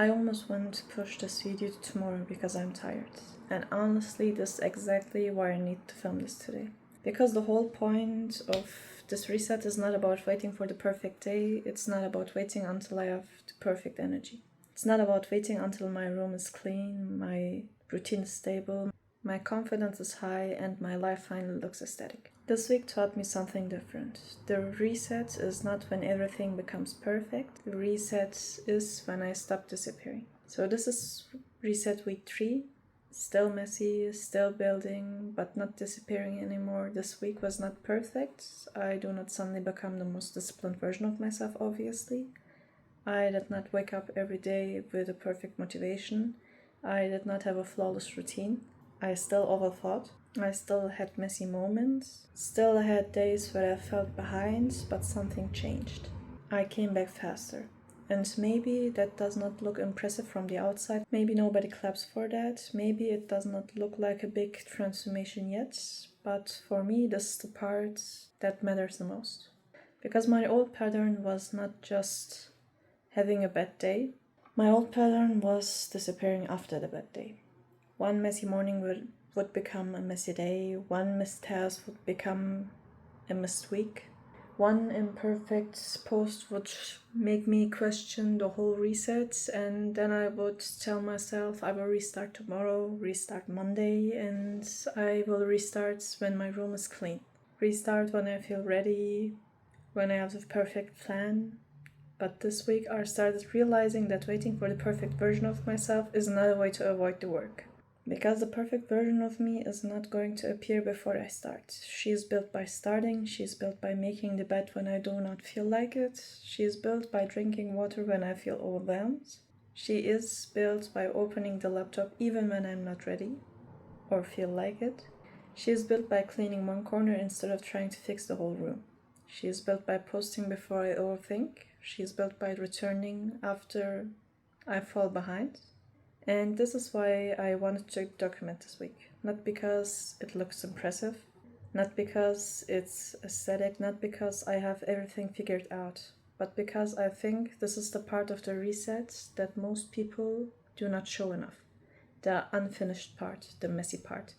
I almost want to push this video to tomorrow because I'm tired. And honestly, this is exactly why I need to film this today. Because the whole point of this reset is not about waiting for the perfect day. It's not about waiting until I have the perfect energy. It's not about waiting until my room is clean, my routine is stable, my confidence is high, and my life finally looks aesthetic. This week taught me something different. The reset is not when everything becomes perfect. The reset is when I stop disappearing. So this is reset week 3. Still messy, still building, but not disappearing anymore. This week was not perfect. I do not suddenly become the most disciplined version of myself, obviously. I did not wake up every day with a perfect motivation. I did not have a flawless routine. I still overthought. I still had messy moments. Still had days where I felt behind, but something changed. I came back faster. And maybe that does not look impressive from the outside. Maybe nobody claps for that. Maybe it does not look like a big transformation yet. But for me, this is the part that matters the most. Because my old pattern was not just having a bad day. My old pattern was disappearing after the bad day. One messy morning would become a messy day. One missed task would become a missed week. One imperfect post would make me question the whole reset, and then I would tell myself I will restart tomorrow, restart Monday, and I will restart when my room is clean. Restart when I feel ready, when I have the perfect plan. But this week I started realizing that waiting for the perfect version of myself is another way to avoid the work. Because the perfect version of me is not going to appear before I start. She is built by starting, she is built by making the bed when I do not feel like it, she is built by drinking water when I feel overwhelmed, she is built by opening the laptop even when I'm not ready or feel like it, she is built by cleaning one corner instead of trying to fix the whole room, she is built by posting before I overthink, she is built by returning after I fall behind. And this is why I wanted to document this week. Not because it looks impressive, not because it's aesthetic, not because I have everything figured out, but because I think this is the part of the reset that most people do not show enough. The unfinished part, the messy part.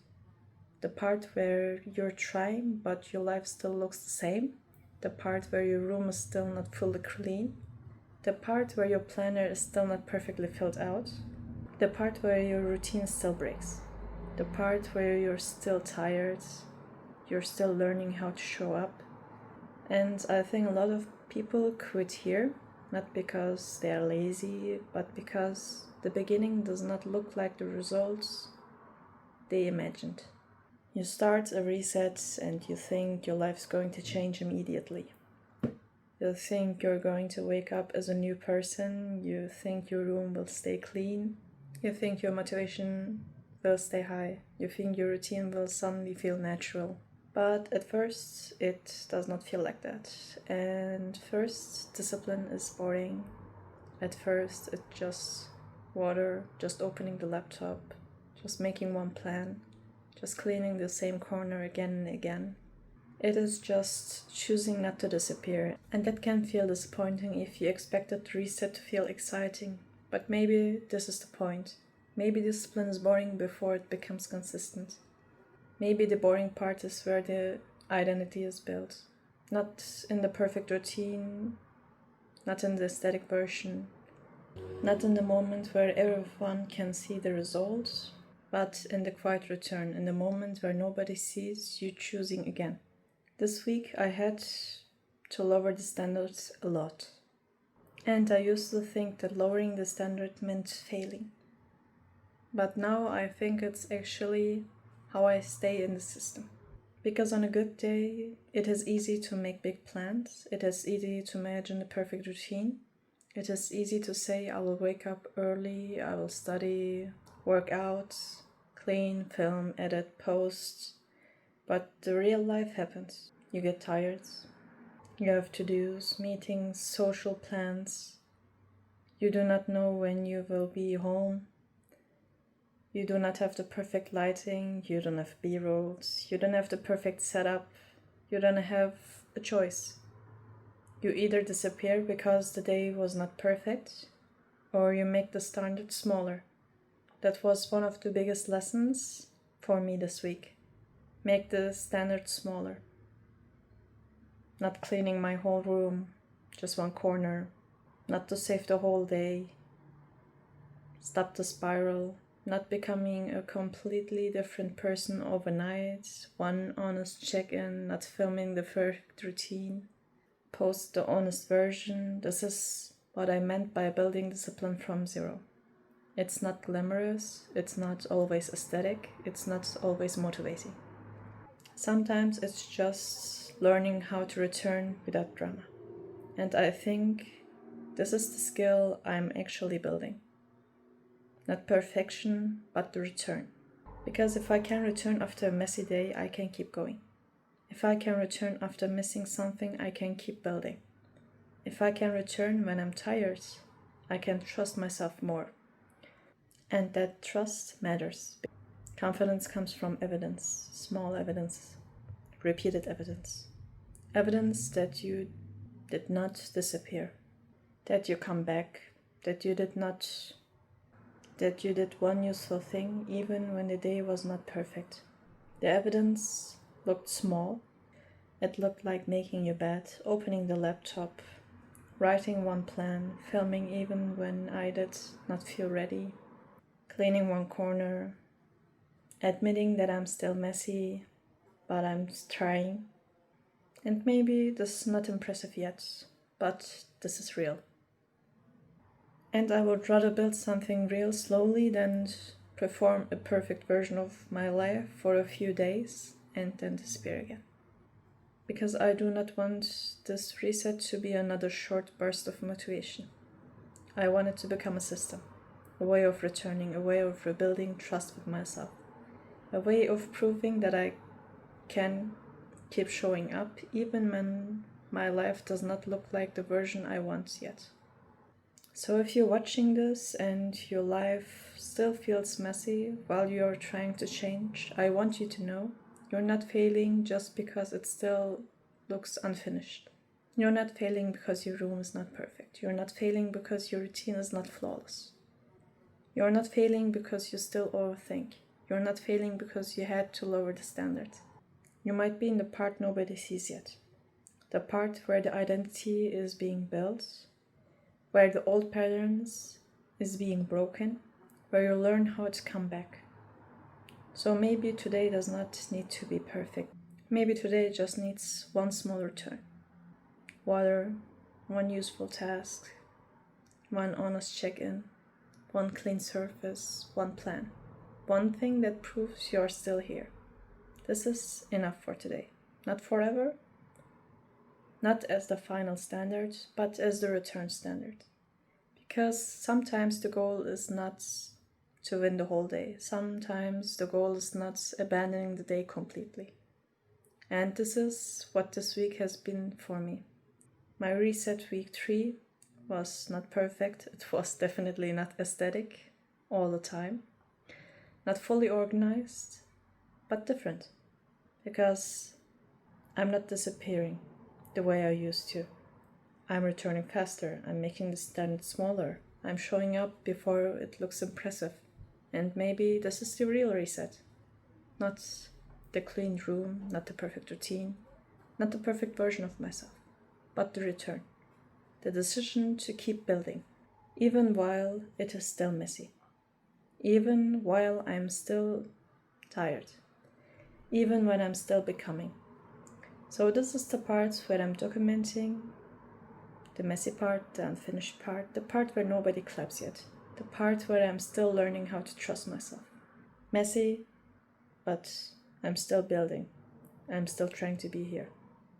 The part where you're trying, but your life still looks the same. The part where your room is still not fully clean. The part where your planner is still not perfectly filled out. The part where your routine still breaks. The part where you're still tired. You're still learning how to show up. And I think a lot of people quit here, not because they are lazy, but because the beginning does not look like the results they imagined. You start a reset and you think your life's going to change immediately. You think you're going to wake up as a new person. You think your room will stay clean. You think your motivation will stay high. You think your routine will suddenly feel natural. But at first, it does not feel like that. And first, discipline is boring. At first, it's just water, just opening the laptop, just making one plan, just cleaning the same corner again and again. It is just choosing not to disappear. And that can feel disappointing if you expected the reset to feel exciting. But maybe this is the point. Maybe discipline is boring before it becomes consistent. Maybe the boring part is where the identity is built. Not in the perfect routine, not in the aesthetic version, not in the moment where everyone can see the results, but in the quiet return, in the moment where nobody sees you choosing again. This week I had to lower the standards a lot. And I used to think that lowering the standard meant failing. But now I think it's actually how I stay in the system. Because on a good day, it is easy to make big plans. It is easy to imagine the perfect routine. It is easy to say I will wake up early, I will study, work out, clean, film, edit, post. But the real life happens. You get tired. You have to-dos, meetings, social plans. You do not know when you will be home. You do not have the perfect lighting. You don't have B-rolls. You don't have the perfect setup. You don't have a choice. You either disappear because the day was not perfect, or you make the standard smaller. That was one of the biggest lessons for me this week. Make the standard smaller. Not cleaning my whole room, just one corner. Not to save the whole day. Stop the spiral. Not becoming a completely different person overnight. One honest check-in, not filming the perfect routine. Post the honest version. This is what I meant by building discipline from zero. It's not glamorous, it's not always aesthetic, it's not always motivating. Sometimes it's just learning how to return without drama. And I think this is the skill I'm actually building. Not perfection, but the return. Because if I can return after a messy day, I can keep going. If I can return after missing something, I can keep building. If I can return when I'm tired, I can trust myself more. And that trust matters. Confidence comes from evidence, small evidence, repeated evidence. Evidence that you did not disappear, that you come back, that you did one useful thing even when the day was not perfect. The evidence looked small. It looked like making your bed, opening the laptop, writing one plan, filming even when I did not feel ready, cleaning one corner, admitting that I'm still messy, but I'm trying. And maybe this is not impressive yet, but this is real. And I would rather build something real slowly than perform a perfect version of my life for a few days and then disappear again. Because I do not want this reset to be another short burst of motivation. I want it to become a system, a way of returning, a way of rebuilding trust with myself, a way of proving that I can keep showing up even when my life does not look like the version I want yet. So if you're watching this and your life still feels messy while you're trying to change, I want you to know you're not failing just because it still looks unfinished. You're not failing because your room is not perfect. You're not failing because your routine is not flawless. You're not failing because you still overthink. You're not failing because you had to lower the standard. You might be in the part nobody sees yet. The part where the identity is being built, where the old patterns is being broken, where you learn how to come back. So maybe today does not need to be perfect. Maybe today just needs one small return. Water, one useful task, one honest check-in, one clean surface, one plan. One thing that proves you're still here. This is enough for today. Not forever, not as the final standard, but as the return standard. Because sometimes the goal is not to win the whole day. Sometimes the goal is not abandoning the day completely. And this is what this week has been for me. My reset week 3 was not perfect. It was definitely not aesthetic all the time. Not fully organized, but different. Because I'm not disappearing the way I used to. I'm returning faster. I'm making the standard smaller. I'm showing up before it looks impressive. And maybe this is the real reset. Not the clean room, not the perfect routine, not the perfect version of myself, but the return. The decision to keep building, even while it is still messy. Even while I'm still tired. Even when I'm still becoming. So this is the part where I'm documenting the messy part, the unfinished part, the part where nobody claps yet, the part where I'm still learning how to trust myself. Messy, but I'm still building. I'm still trying to be here.